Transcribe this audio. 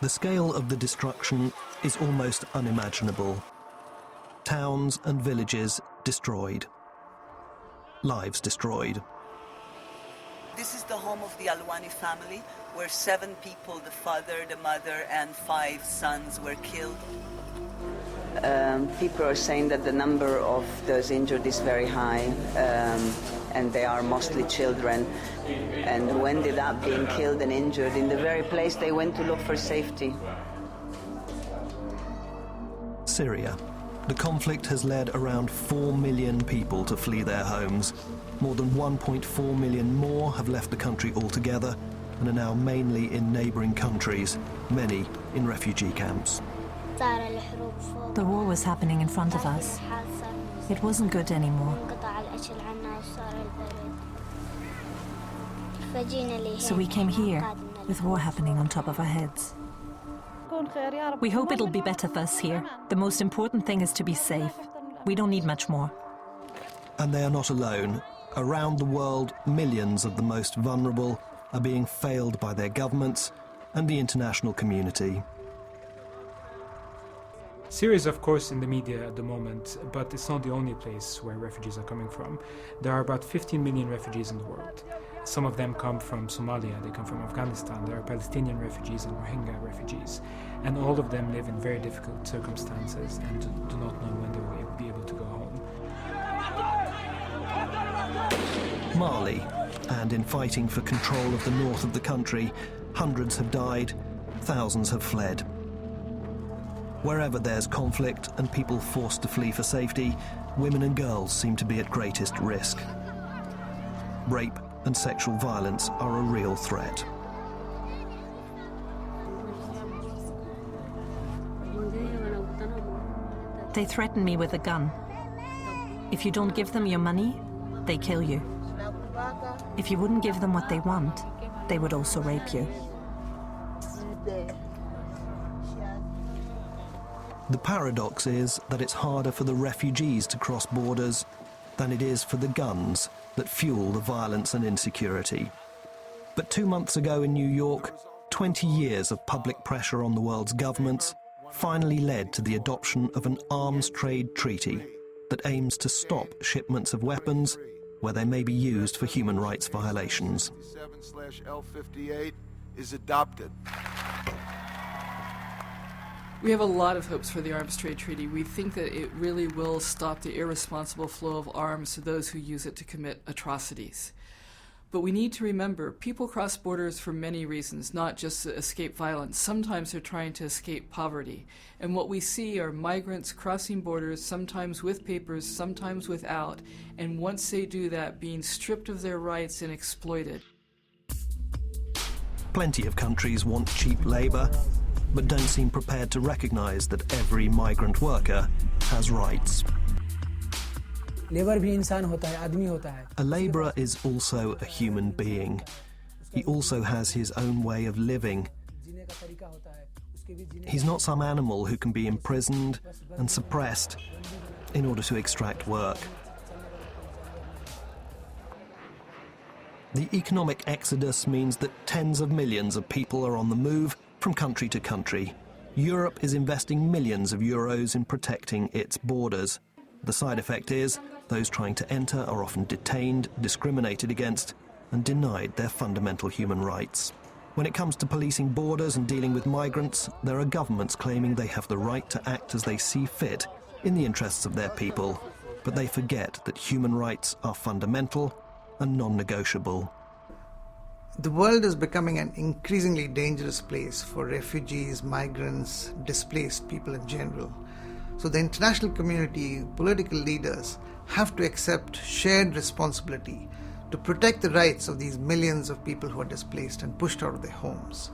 The scale of the destruction is almost unimaginable. Towns and villages destroyed. Lives destroyed. This is the home of the Alwani family, where 7 people, the father, the mother, and 5 sons were killed. People are saying that the number of those injured is very high, and they are mostly children. And when they are being killed and injured, in the very place they went to look for safety. Syria. The conflict has led around 4 million people to flee their homes. More than 1.4 million more have left the country altogether and are now mainly in neighbouring countries, many in refugee camps. The war was happening in front of us. It wasn't good anymore. So we came here, with war happening on top of our heads. We hope it'll be better for us here. The most important thing is to be safe. We don't need much more. And they are not alone. Around the world, millions of the most vulnerable are being failed by their governments and the international community. Syria is, of course, in the media at the moment, but it's not the only place where refugees are coming from. There are about 15 million refugees in the world. Some of them come from Somalia, they come from Afghanistan, there are Palestinian refugees and Rohingya refugees, and all of them live in very difficult circumstances and do not know when they will be able to go home. Mali, and in fighting for control of the north of the country, hundreds have died, thousands have fled. Wherever there's conflict and people forced to flee for safety, women and girls seem to be at greatest risk. Rape and sexual violence are a real threat. They threaten me with a gun. If you don't give them your money, they kill you. If you wouldn't give them what they want, they would also rape you. The paradox is that it's harder for the refugees to cross borders than it is for the guns that fuel the violence and insecurity. But 2 months ago in New York, 20 years of public pressure on the world's governments finally led to the adoption of an arms trade treaty that aims to stop shipments of weapons where they may be used for human rights violations. L58 is adopted. We have a lot of hopes for the Arms Trade Treaty. We think that it really will stop the irresponsible flow of arms to those who use it to commit atrocities. But we need to remember, people cross borders for many reasons, not just to escape violence. Sometimes they're trying to escape poverty. And what we see are migrants crossing borders, sometimes with papers, sometimes without, and once they do that, being stripped of their rights and exploited. Plenty of countries want cheap labour, but don't seem prepared to recognise that every migrant worker has rights. A labourer is also a human being. He also has his own way of living. He's not some animal who can be imprisoned and suppressed in order to extract work. The economic exodus means that tens of millions of people are on the move from country to country. Europe is investing millions of euros in protecting its borders. The side effect is those trying to enter are often detained, discriminated against, and denied their fundamental human rights. When it comes to policing borders and dealing with migrants, there are governments claiming they have the right to act as they see fit in the interests of their people. But they forget that human rights are fundamental and non-negotiable. The world is becoming an increasingly dangerous place for refugees, migrants, displaced people in general. So the international community, political leaders, have to accept shared responsibility to protect the rights of these millions of people who are displaced and pushed out of their homes.